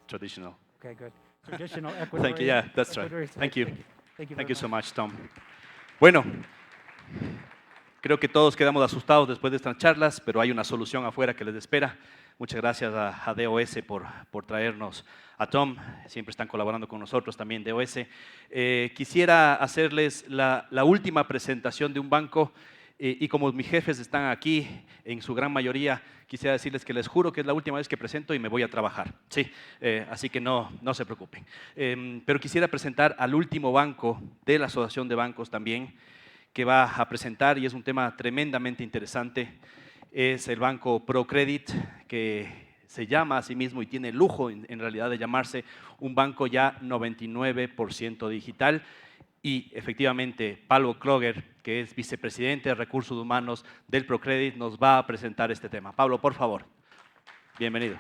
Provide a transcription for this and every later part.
Traditional. Okay, good. Traditional Ecuadorian. Thank you. Yeah, that's right. Ecuadorian Thank style. you. Thank you Thank very you so much. much, Tom. Bueno, creo que todos quedamos asustados después de estas charlas, pero hay una solución afuera que les espera. Muchas gracias a DOS por traernos a Tom. Siempre están colaborando con nosotros también, DOS. Quisiera hacerles la última presentación de un banco y como mis jefes están aquí, en su gran mayoría, quisiera decirles que les juro que es la última vez que presento y me voy a trabajar. Sí, así que no se preocupen. Pero quisiera presentar al último banco de la Asociación de Bancos también, que va a presentar y es un tema tremendamente interesante. Es el banco ProCredit, que se llama a sí mismo y tiene el lujo en realidad de llamarse un banco ya 99% digital. Y efectivamente, Pablo Kroger, que es vicepresidente de Recursos Humanos del ProCredit, nos va a presentar este tema. Pablo, por favor, bienvenido.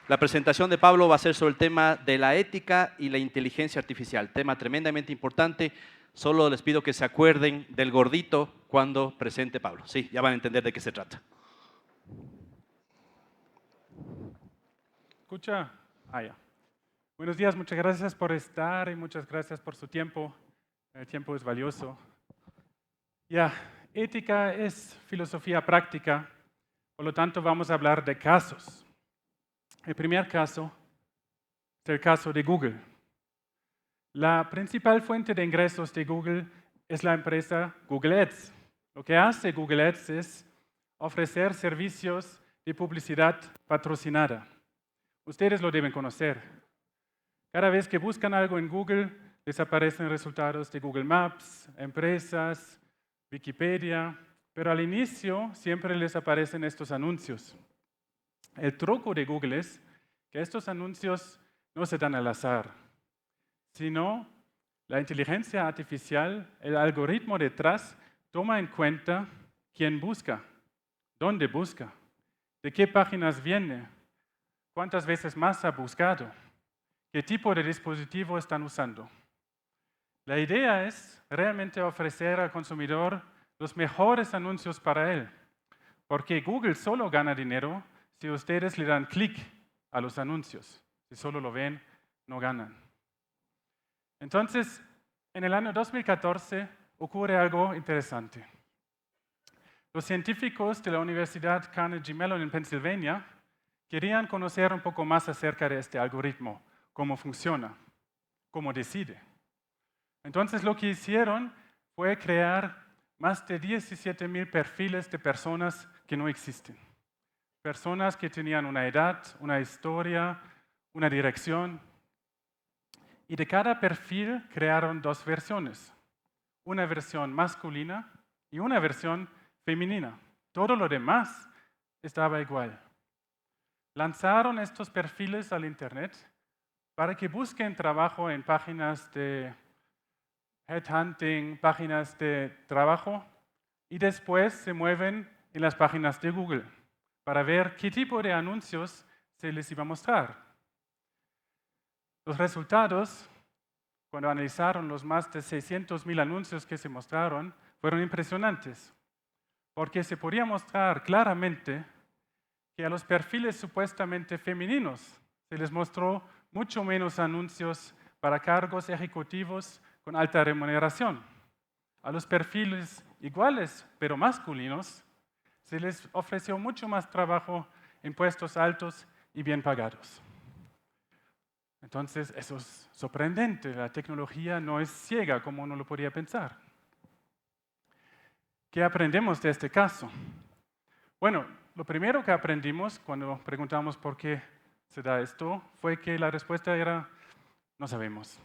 La presentación de Pablo va a ser sobre el tema de la ética y la inteligencia artificial, tema tremendamente importante. Solo les pido que se acuerden del gordito cuando presente Pablo. Sí, ya van a entender de qué se trata. ¿Escucha? Ah, ya. Buenos días, muchas gracias por estar y muchas gracias por su tiempo. El tiempo es valioso. Ya, ética es filosofía práctica, por lo tanto vamos a hablar de casos. El primer caso es el caso de Google. La principal fuente de ingresos de Google es la empresa Google Ads. Lo que hace Google Ads es ofrecer servicios de publicidad patrocinada. Ustedes lo deben conocer. Cada vez que buscan algo en Google, les aparecen resultados de Google Maps, empresas, Wikipedia, pero al inicio siempre les aparecen estos anuncios. El truco de Google es que estos anuncios no se dan al azar, sino la inteligencia artificial, el algoritmo detrás, toma en cuenta quién busca, dónde busca, de qué páginas viene, cuántas veces más ha buscado, qué tipo de dispositivo están usando. La idea es realmente ofrecer al consumidor los mejores anuncios para él, porque Google solo gana dinero si ustedes le dan clic a los anuncios. Si solo lo ven, no ganan. Entonces, en el año 2014 ocurre algo interesante. Los científicos de la Universidad Carnegie Mellon en Pensilvania querían conocer un poco más acerca de este algoritmo, cómo funciona, cómo decide. Entonces lo que hicieron fue crear más de 17,000 perfiles de personas que no existen. Personas que tenían una edad, una historia, una dirección. Y de cada perfil crearon dos versiones. Una versión masculina y una versión femenina. Todo lo demás estaba igual. Lanzaron estos perfiles al Internet para que busquen trabajo en páginas de headhunting, páginas de trabajo, y después se mueven en las páginas de Google para ver qué tipo de anuncios se les iba a mostrar. Los resultados, cuando analizaron los más de 600,000 anuncios que se mostraron, fueron impresionantes, porque se podía mostrar claramente que a los perfiles supuestamente femeninos se les mostró mucho menos anuncios para cargos ejecutivos con alta remuneración. A los perfiles iguales, pero masculinos, se les ofreció mucho más trabajo en puestos altos y bien pagados. Entonces, eso es sorprendente. La tecnología no es ciega como uno lo podría pensar. ¿Qué aprendemos de este caso? Bueno, lo primero que aprendimos cuando preguntamos por qué se da esto fue que la respuesta era, no sabemos.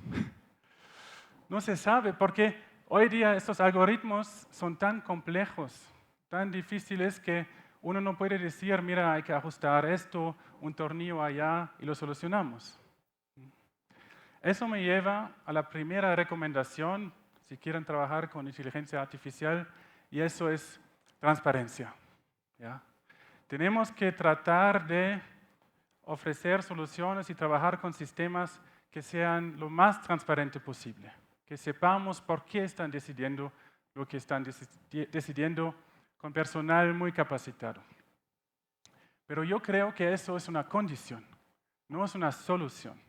No se sabe porque hoy día estos algoritmos son tan complejos, tan difíciles que uno no puede decir, mira, hay que ajustar esto, un tornillo allá y lo solucionamos. Eso me lleva a la primera recomendación, si quieren trabajar con inteligencia artificial, y eso es transparencia. ¿Ya? Tenemos que tratar de ofrecer soluciones y trabajar con sistemas que sean lo más transparente posible, que sepamos por qué están decidiendo lo que están decidiendo con personal muy capacitado. Pero yo creo que eso es una condición, no es una solución.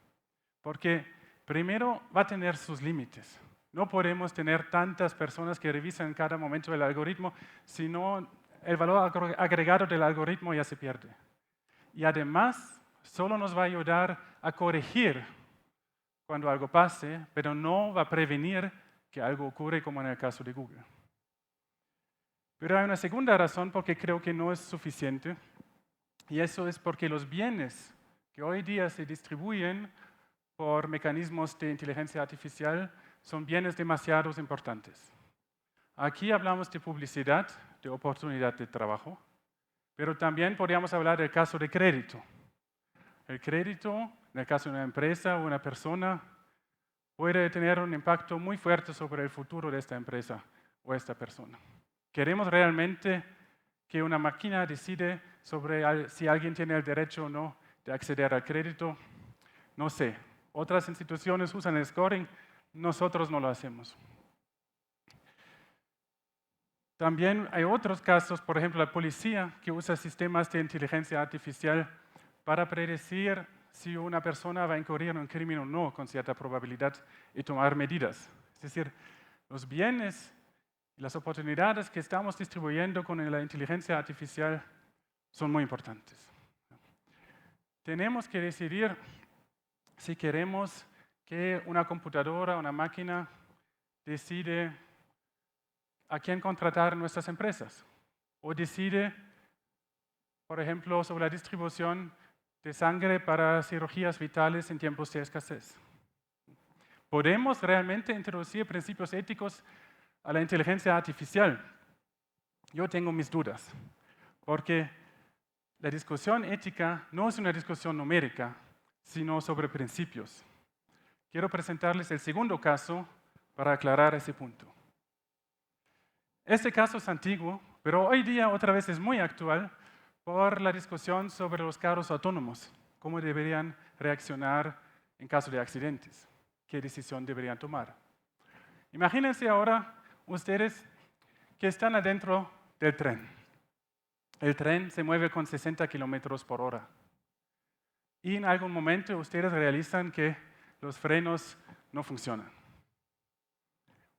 Porque primero va a tener sus límites. No podemos tener tantas personas que revisan en cada momento el algoritmo, sino el valor agregado del algoritmo ya se pierde. Y además, solo nos va a ayudar a corregir cuando algo pase, pero no va a prevenir que algo ocurra como en el caso de Google. Pero hay una segunda razón por qué creo que no es suficiente, y eso es porque los bienes que hoy día se distribuyen por mecanismos de inteligencia artificial son bienes demasiado importantes. Aquí hablamos de publicidad, de oportunidad de trabajo, pero también podríamos hablar del caso de crédito. El crédito, en el caso de una empresa o una persona, puede tener un impacto muy fuerte sobre el futuro de esta empresa o esta persona. ¿Queremos realmente que una máquina decide sobre si alguien tiene el derecho o no de acceder al crédito? No sé. Otras instituciones usan el scoring, nosotros no lo hacemos. También hay otros casos, por ejemplo, la policía que usa sistemas de inteligencia artificial para predecir si una persona va a incurrir en un crimen o no con cierta probabilidad y tomar medidas. Es decir, los bienes y las oportunidades que estamos distribuyendo con la inteligencia artificial son muy importantes. Tenemos que decidir si queremos que una computadora, una máquina, decide a quién contratar en nuestras empresas o decide, por ejemplo, sobre la distribución de sangre para cirugías vitales en tiempos de escasez. ¿Podemos realmente introducir principios éticos a la inteligencia artificial? Yo tengo mis dudas, porque la discusión ética no es una discusión numérica, sino sobre principios. Quiero presentarles el segundo caso para aclarar ese punto. Este caso es antiguo, pero hoy día otra vez es muy actual por la discusión sobre los carros autónomos, cómo deberían reaccionar en caso de accidentes, qué decisión deberían tomar. Imagínense ahora ustedes que están adentro del tren. El tren se mueve con 60 kilómetros por hora. Y en algún momento ustedes realizan que los frenos no funcionan.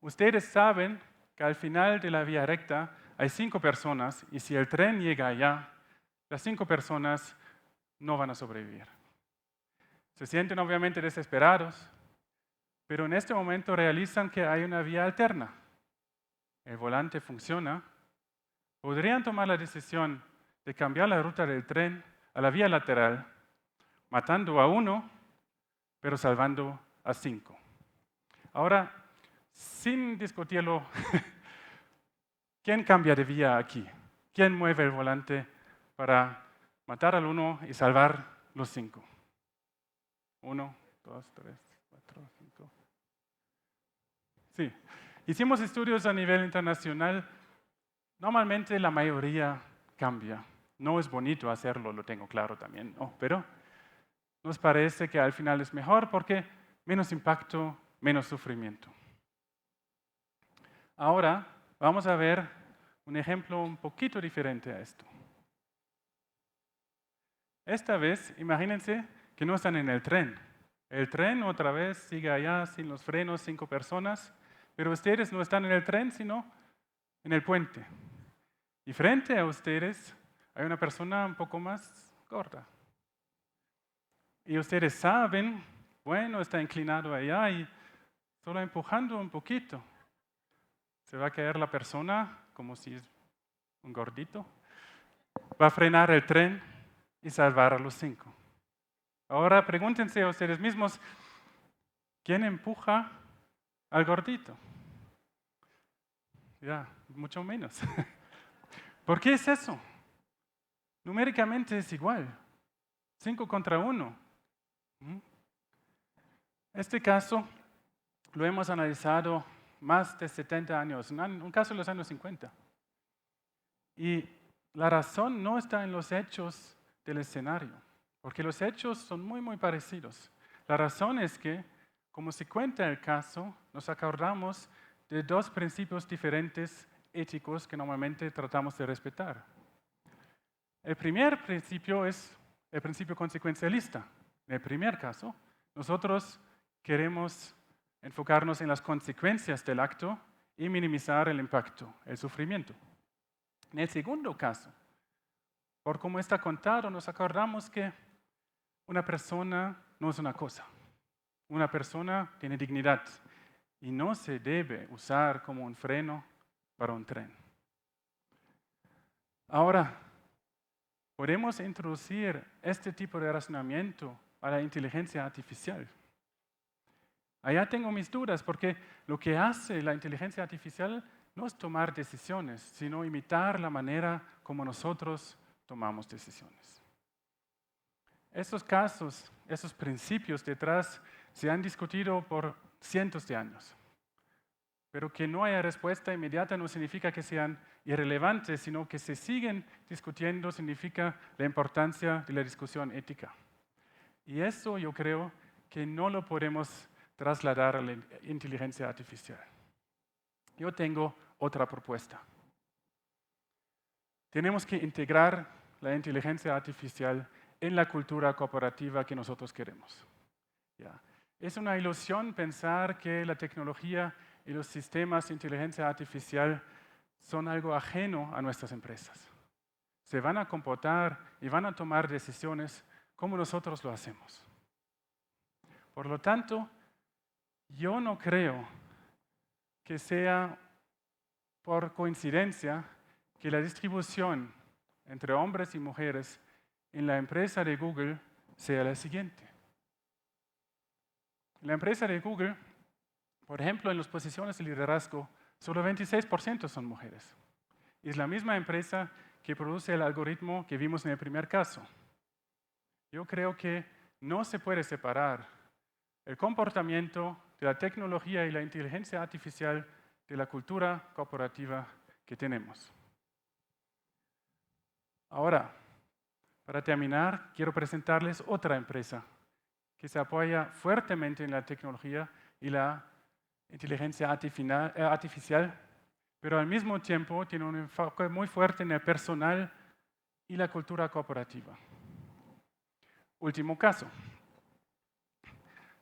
Ustedes saben que al final de la vía recta hay 5 personas y si el tren llega allá, las 5 personas no van a sobrevivir. Se sienten obviamente desesperados, pero en este momento realizan que hay una vía alterna. El volante funciona. Podrían tomar la decisión de cambiar la ruta del tren a la vía lateral, matando a 1, pero salvando a 5. Ahora, sin discutirlo, ¿quién cambia de vía aquí? ¿Quién mueve el volante para matar al 1 y salvar los 5? 1, 2, 3, 4, 5. Sí. Hicimos estudios a nivel internacional. Normalmente la mayoría cambia. No es bonito hacerlo, lo tengo claro también, ¿no? Pero nos parece que al final es mejor porque menos impacto, menos sufrimiento. Ahora vamos a ver un ejemplo un poquito diferente a esto. Esta vez, imagínense que no están en el tren. El tren otra vez sigue allá sin los frenos, 5 personas, pero ustedes no están en el tren, sino en el puente. Y frente a ustedes hay una persona un poco más gorda. Y ustedes saben, bueno, está inclinado allá y solo empujando un poquito. Se va a caer la persona como si es un gordito. Va a frenar el tren y salvar a los 5. Ahora pregúntense a ustedes mismos, ¿quién empuja al gordito? Ya, mucho menos. ¿Por qué es eso? Numéricamente es igual. 5 contra 1. Este caso lo hemos analizado más de 70 años, un caso de los años 50. Y la razón no está en los hechos del escenario, porque los hechos son muy, muy parecidos. La razón es que, como se cuenta el caso, nos acordamos de 2 principios diferentes éticos que normalmente tratamos de respetar. El primer principio es el principio consecuencialista. En el primer caso, nosotros queremos enfocarnos en las consecuencias del acto y minimizar el impacto, el sufrimiento. En el segundo caso, por cómo está contado, nos acordamos que una persona no es una cosa. Una persona tiene dignidad y no se debe usar como un freno para un tren. Ahora, podemos introducir este tipo de razonamiento a la inteligencia artificial. Allá tengo mis dudas porque lo que hace la inteligencia artificial no es tomar decisiones, sino imitar la manera como nosotros tomamos decisiones. Estos casos, esos principios detrás se han discutido por cientos de años. Pero que no haya respuesta inmediata no significa que sean irrelevantes, sino que se siguen discutiendo significa la importancia de la discusión ética. Y eso yo creo que no lo podemos trasladar a la inteligencia artificial. Yo tengo otra propuesta. Tenemos que integrar la inteligencia artificial en la cultura corporativa que nosotros queremos. ¿Ya? Es una ilusión pensar que la tecnología y los sistemas de inteligencia artificial son algo ajeno a nuestras empresas. Se van a comportar y van a tomar decisiones como nosotros lo hacemos. Por lo tanto, yo no creo que sea por coincidencia que la distribución entre hombres y mujeres en la empresa de Google sea la siguiente. En la empresa de Google, por ejemplo, en las posiciones de liderazgo, solo 26% son mujeres. Es la misma empresa que produce el algoritmo que vimos en el primer caso. Yo creo que no se puede separar el comportamiento de la tecnología y la inteligencia artificial de la cultura corporativa que tenemos. Ahora, para terminar, quiero presentarles otra empresa que se apoya fuertemente en la tecnología y la inteligencia artificial, pero al mismo tiempo tiene un enfoque muy fuerte en el personal y la cultura corporativa. Último caso.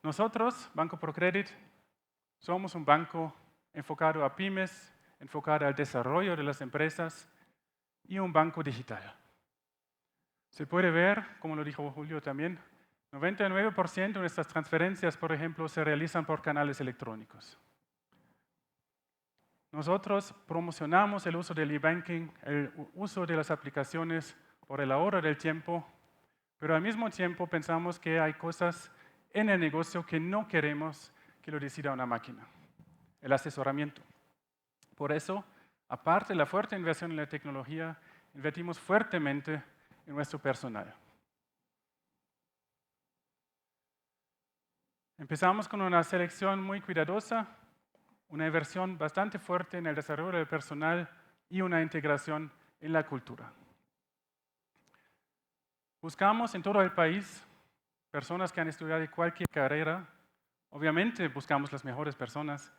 Nosotros, Banco ProCredit, somos un banco enfocado a pymes, enfocado al desarrollo de las empresas y un banco digital. Se puede ver, como lo dijo Julio también, 99% de nuestras transferencias, por ejemplo, se realizan por canales electrónicos. Nosotros promocionamos el uso del e-banking, el uso de las aplicaciones por el ahorro del tiempo, pero al mismo tiempo pensamos que hay cosas en el negocio que no queremos que lo decida una máquina, el asesoramiento. Por eso, aparte de la fuerte inversión en la tecnología, invertimos fuertemente en nuestro personal. Empezamos con una selección muy cuidadosa, una inversión bastante fuerte en el desarrollo del personal y una integración en la cultura. Buscamos en todo el país personas que han estudiado cualquier carrera. Obviamente buscamos las mejores personas,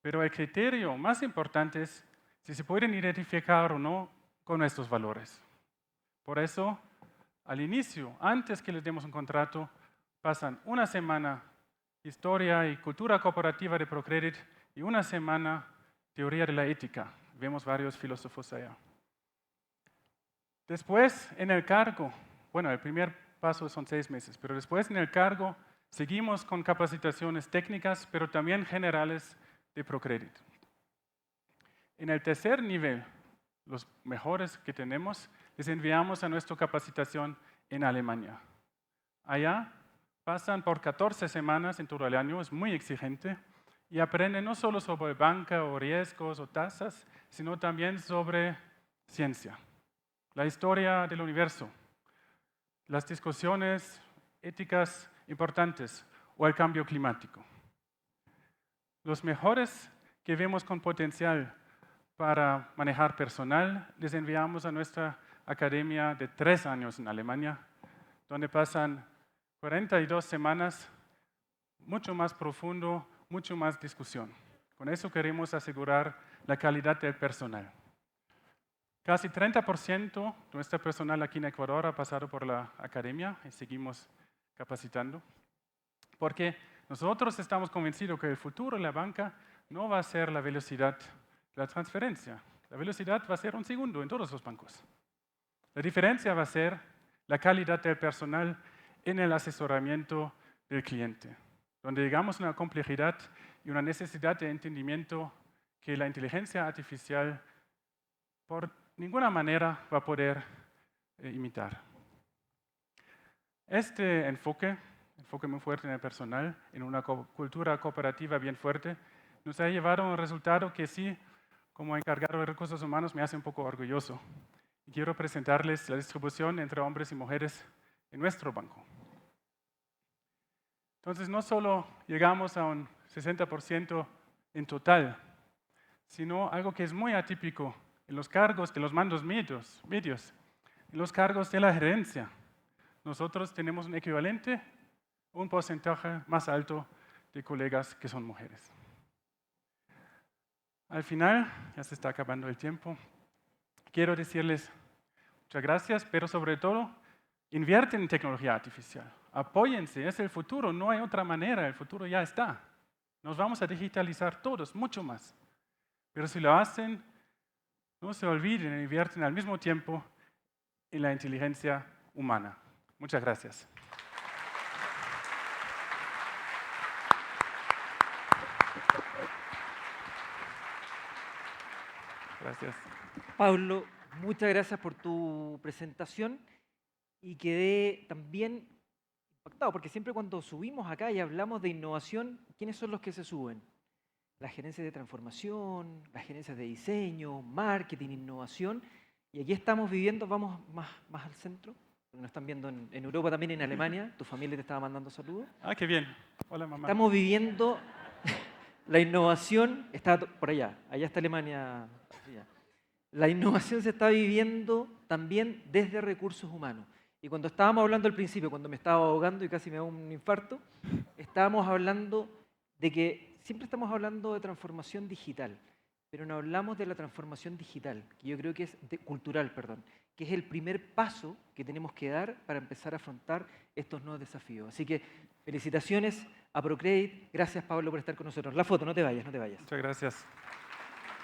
pero el criterio más importante es si se pueden identificar o no con nuestros valores. Por eso, al inicio, antes que les demos un contrato, pasan una semana historia y cultura corporativa de ProCredit y una semana teoría de la ética. Vemos varios filósofos allá. Después, en el cargo, bueno, el primer paso son 6 meses, pero después en el cargo seguimos con capacitaciones técnicas, pero también generales de ProCredit. En el tercer nivel, los mejores que tenemos, les enviamos a nuestra capacitación en Alemania. Allá pasan por 14 semanas en todo el año, es muy exigente, y aprenden no solo sobre banca o riesgos o tasas, sino también sobre ciencia, la historia del universo, las discusiones éticas importantes o el cambio climático. Los mejores que vemos con potencial para manejar personal, les enviamos a nuestra academia de 3 años en Alemania, donde pasan 42 semanas, mucho más profundo, mucho más discusión. Con eso queremos asegurar la calidad del personal. Casi 30% de nuestro personal aquí en Ecuador ha pasado por la academia y seguimos capacitando. Porque nosotros estamos convencidos que el futuro de la banca no va a ser la velocidad de la transferencia. La velocidad va a ser un segundo en todos los bancos. La diferencia va a ser la calidad del personal en el asesoramiento del cliente, donde llegamos a una complejidad y una necesidad de entendimiento que la inteligencia artificial por ninguna manera va a poder imitar. Este enfoque muy fuerte en el personal, en una cultura cooperativa bien fuerte, nos ha llevado a un resultado que sí, como encargado de recursos humanos, me hace un poco orgulloso. Y quiero presentarles la distribución entre hombres y mujeres en nuestro banco. Entonces, no solo llegamos a un 60% en total, sino algo que es muy atípico en los cargos de los mandos medios, en los cargos de la gerencia. Nosotros tenemos un equivalente, un porcentaje más alto de colegas que son mujeres. Al final, ya se está acabando el tiempo, quiero decirles muchas gracias, pero sobre todo, invierten en tecnología artificial. Apóyense, es el futuro, no hay otra manera, el futuro ya está. Nos vamos a digitalizar todos, mucho más. Pero si lo hacen, no se olviden, invierten al mismo tiempo en la inteligencia humana. Muchas gracias. Gracias. Pablo, muchas gracias por tu presentación y quedé también impactado, porque siempre cuando subimos acá y hablamos de innovación, ¿quiénes son los que se suben? Las gerencias de transformación, las gerencias de diseño, marketing, innovación, y aquí estamos viviendo, vamos más al centro, nos están viendo en Europa, también en Alemania, tu familia te estaba mandando saludos. Ah, qué bien. Hola, mamá. Estamos viviendo la innovación, está por allá está Alemania. Allá. La innovación se está viviendo también desde recursos humanos. Y cuando estábamos hablando al principio, cuando me estaba ahogando y casi me da un infarto, estábamos hablando de que siempre estamos hablando de transformación digital, pero no hablamos de la transformación digital, que yo creo que es cultural, perdón, que es el primer paso que tenemos que dar para empezar a afrontar estos nuevos desafíos. Así que felicitaciones a ProCredit. Gracias, Pablo, por estar con nosotros. La foto, no te vayas, no te vayas. Muchas gracias.